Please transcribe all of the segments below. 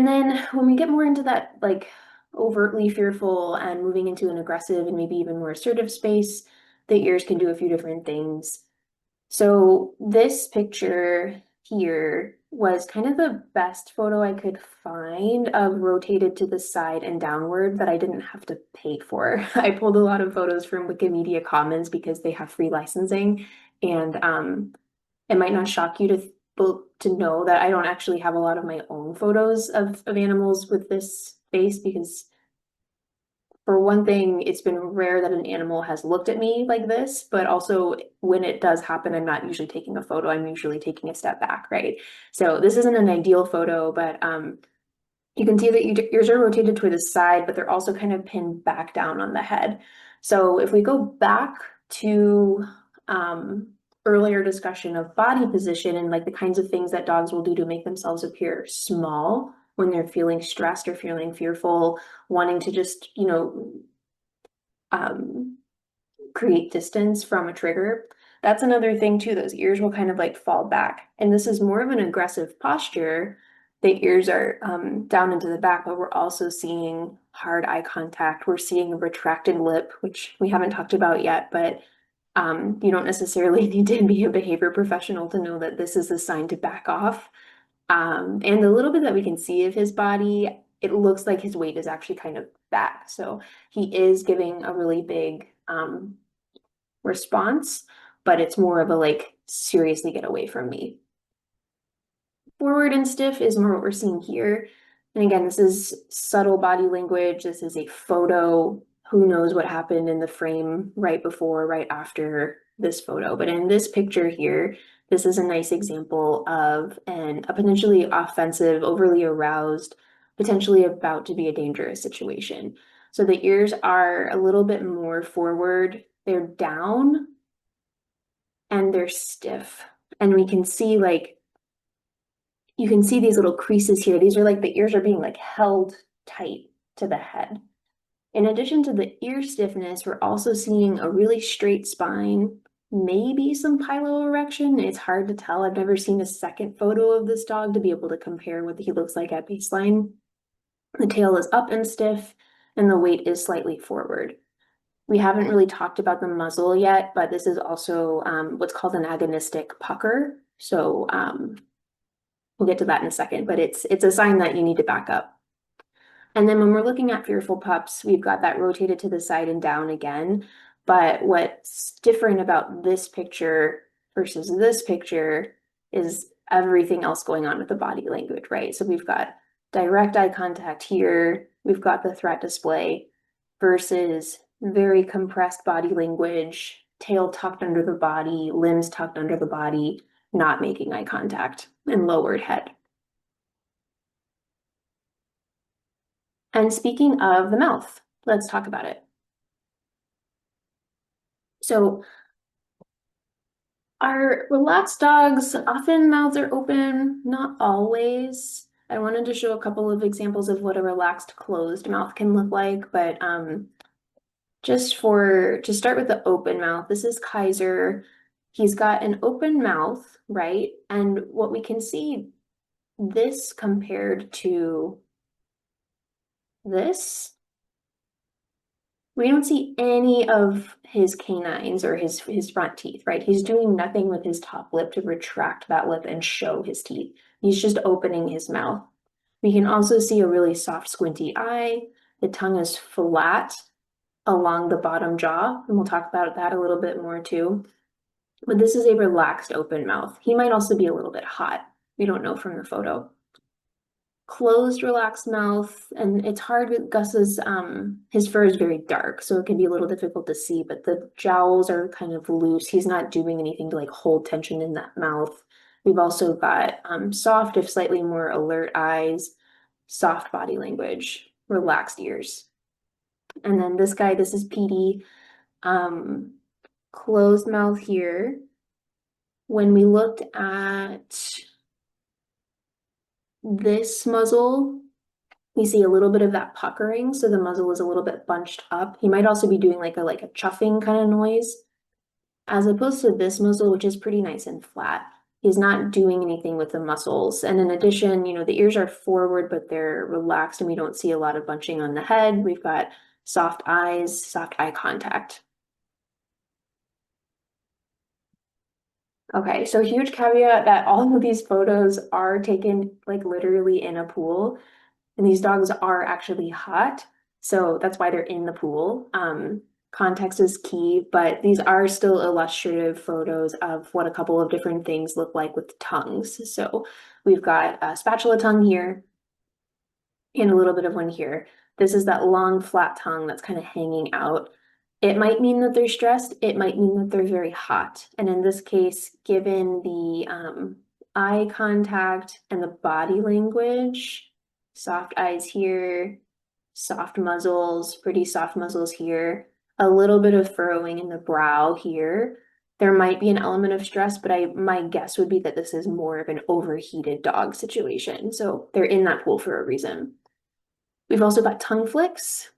And then when we get more into that like overtly fearful and moving into an aggressive and maybe even more assertive space, the ears can do a few different things. So this picture here was kind of the best photo I could find of rotated to the side and downward that I didn't have to pay for. I pulled a lot of photos from Wikimedia Commons because they have free licensing, and it might not shock you to know that I don't actually have a lot of my own photos of animals with this face because for one thing, it's been rare that an animal has looked at me like this, but also when it does happen, I'm not usually taking a photo. I'm usually taking a step back, right? So this isn't an ideal photo, but you can see that ears are rotated toward the side, but they're also kind of pinned back down on the head. So if we go back to earlier discussion of body position and like the kinds of things that dogs will do to make themselves appear small when they're feeling stressed or feeling fearful, wanting to just, um, create distance from a trigger. That's another thing too. Those ears will kind of like fall back. And this is more of an aggressive posture. The ears are down into the back, but we're also seeing hard eye contact. We're seeing a retracted lip, which we haven't talked about yet, but you don't necessarily need to be a behavior professional to know that this is a sign to back off. And the little bit that we can see of his body, it looks like his weight is actually kind of back. So he is giving a really big response, but it's more of a like, seriously get away from me. Forward and stiff is more what we're seeing here. And again, this is subtle body language. This is a photo. Who knows what happened in the frame right before, right after this photo. But in this picture here, this is a nice example of a potentially offensive, overly aroused, potentially about to be a dangerous situation. So the ears are a little bit more forward. They're down and they're stiff. And we can see like, you can see these little creases here. These are like the ears are being like held tight to the head. In addition to the ear stiffness, we're also seeing a really straight spine, maybe some piloerection. It's hard to tell. I've never seen a second photo of this dog to be able to compare what he looks like at baseline. The tail is up and stiff, and the weight is slightly forward. We haven't really talked about the muzzle yet, but this is also what's called an agonistic pucker. So we'll get to that in a second, but it's a sign that you need to back up. And then when we're looking at fearful pups, we've got that rotated to the side and down again. But what's different about this picture versus this picture is everything else going on with the body language, right? So we've got direct eye contact here. We've got the threat display versus very compressed body language, tail tucked under the body, limbs tucked under the body, not making eye contact, and lowered head. And speaking of the mouth, let's talk about it. So our relaxed dogs, often mouths are open, not always. I wanted to show a couple of examples of what a relaxed closed mouth can look like, but to start with the open mouth, this is Kaiser. He's got an open mouth, right? And what we can see this compared to this, we don't see any of his canines or his front teeth, right? He's doing nothing with his top lip to retract that lip and show his teeth. He's just opening his mouth. We can also see a really soft, squinty eye. The tongue is flat along the bottom jaw, and we'll talk about that a little bit more too. But this is a relaxed open mouth. He might also be a little bit hot. We don't know from the photo. Closed, relaxed mouth, and it's hard with Gus's, his fur is very dark, so it can be a little difficult to see, but the jowls are kind of loose. He's not doing anything to like hold tension in that mouth. We've also got soft, if slightly more alert eyes, soft body language, relaxed ears. And then this guy, this is Petey, closed mouth here. When we looked at this muzzle, we see a little bit of that puckering, so the muzzle is a little bit bunched up. He might also be doing like a chuffing kind of noise, as opposed to this muzzle, which is pretty nice and flat. He's not doing anything with the muscles. And in addition, the ears are forward, but they're relaxed and we don't see a lot of bunching on the head. We've got soft eyes, soft eye contact. Okay, so huge caveat that all of these photos are taken like literally in a pool, and these dogs are actually hot, so that's why they're in the pool. Context is key, but these are still illustrative photos of what a couple of different things look like with tongues. So we've got a spatula tongue here and a little bit of one here. This is that long flat tongue that's kind of hanging out. It might mean that they're stressed. It might mean that they're very hot. And in this case, given the eye contact and the body language, soft eyes here, soft muzzles, pretty soft muzzles here, a little bit of furrowing in the brow here. There might be an element of stress, but my guess would be that this is more of an overheated dog situation. So they're in that pool for a reason. We've also got tongue flicks.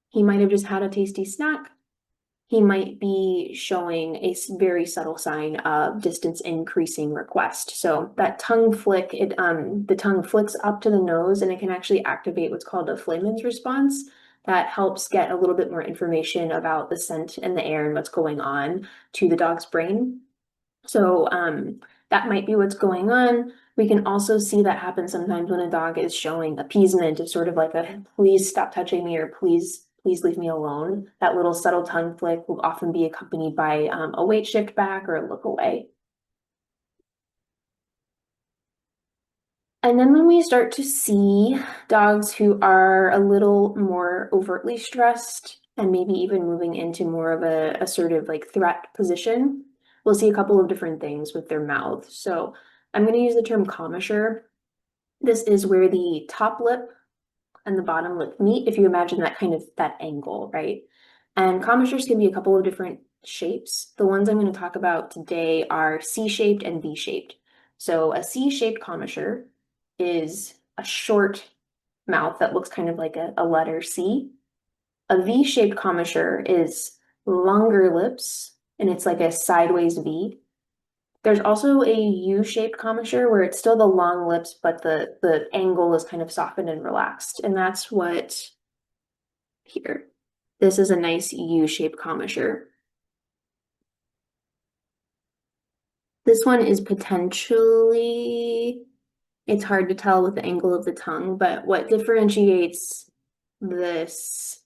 He might have just had a tasty snack. He might be showing a very subtle sign of distance increasing request. So that tongue flick, the tongue flicks up to the nose and it can actually activate what's called a Flayman's response that helps get a little bit more information about the scent in the air and what's going on to the dog's brain. So that might be what's going on. We can also see that happen sometimes when a dog is showing appeasement, of sort of like a please stop touching me or please leave me alone. That little subtle tongue flick will often be accompanied by a weight shift back or a look away. And then when we start to see dogs who are a little more overtly stressed and maybe even moving into more of a assertive like threat position, we'll see a couple of different things with their mouths. So I'm going to use the term commissure. This is where the top lip and the bottom lip meet, if you imagine that angle, right? And commissures can be a couple of different shapes. The ones I'm going to talk about today are C-shaped and V-shaped. So a C-shaped commissure is a short mouth that looks kind of like a letter C. A V-shaped commissure is longer lips, and it's like a sideways V. There's also a U-shaped commissure where it's still the long lips, but the angle is kind of softened and relaxed. And that's what here. This is a nice U-shaped commissure. This one is potentially, it's hard to tell with the angle of the tongue, but what differentiates this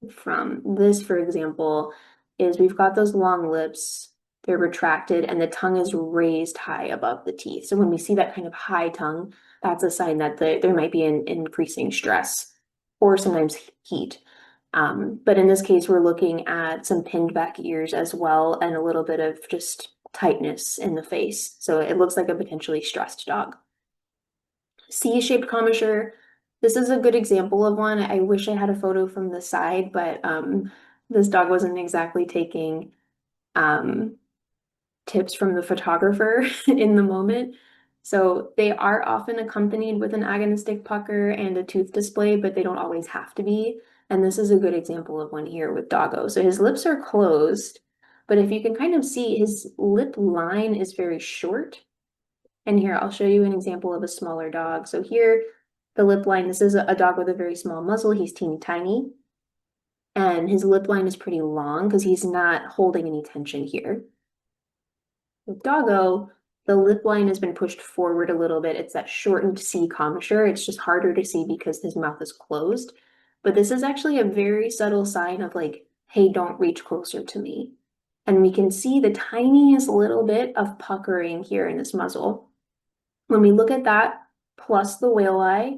from this, for example, is we've got those long lips, they're retracted, and the tongue is raised high above the teeth. So when we see that kind of high tongue, that's a sign that there might be an increasing stress or sometimes heat. But in this case, we're looking at some pinned back ears as well and a little bit of just tightness in the face. So it looks like a potentially stressed dog. C-shaped commissure. This is a good example of one. I wish I had a photo from the side, but this dog wasn't exactly taking tips from the photographer in the moment. So they are often accompanied with an agonistic pucker and a tooth display, but they don't always have to be. And this is a good example of one here with Doggo. So his lips are closed, but if you can kind of see, his lip line is very short. And here, I'll show you an example of a smaller dog. So here, the lip line, this is a dog with a very small muzzle. He's teeny tiny. And his lip line is pretty long because he's not holding any tension here. With Doggo, the lip line has been pushed forward a little bit. It's that shortened C commissure. It's just harder to see because his mouth is closed. But this is actually a very subtle sign of like, hey, don't reach closer to me. And we can see the tiniest little bit of puckering here in this muzzle. When we look at that, plus the whale eye,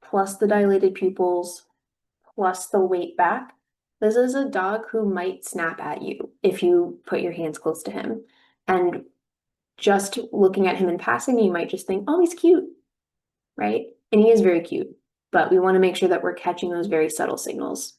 plus the dilated pupils, plus the weight back, this is a dog who might snap at you if you put your hands close to him. And just looking at him in passing, you might just think, oh, he's cute, right? And he is very cute, but we want to make sure that we're catching those very subtle signals.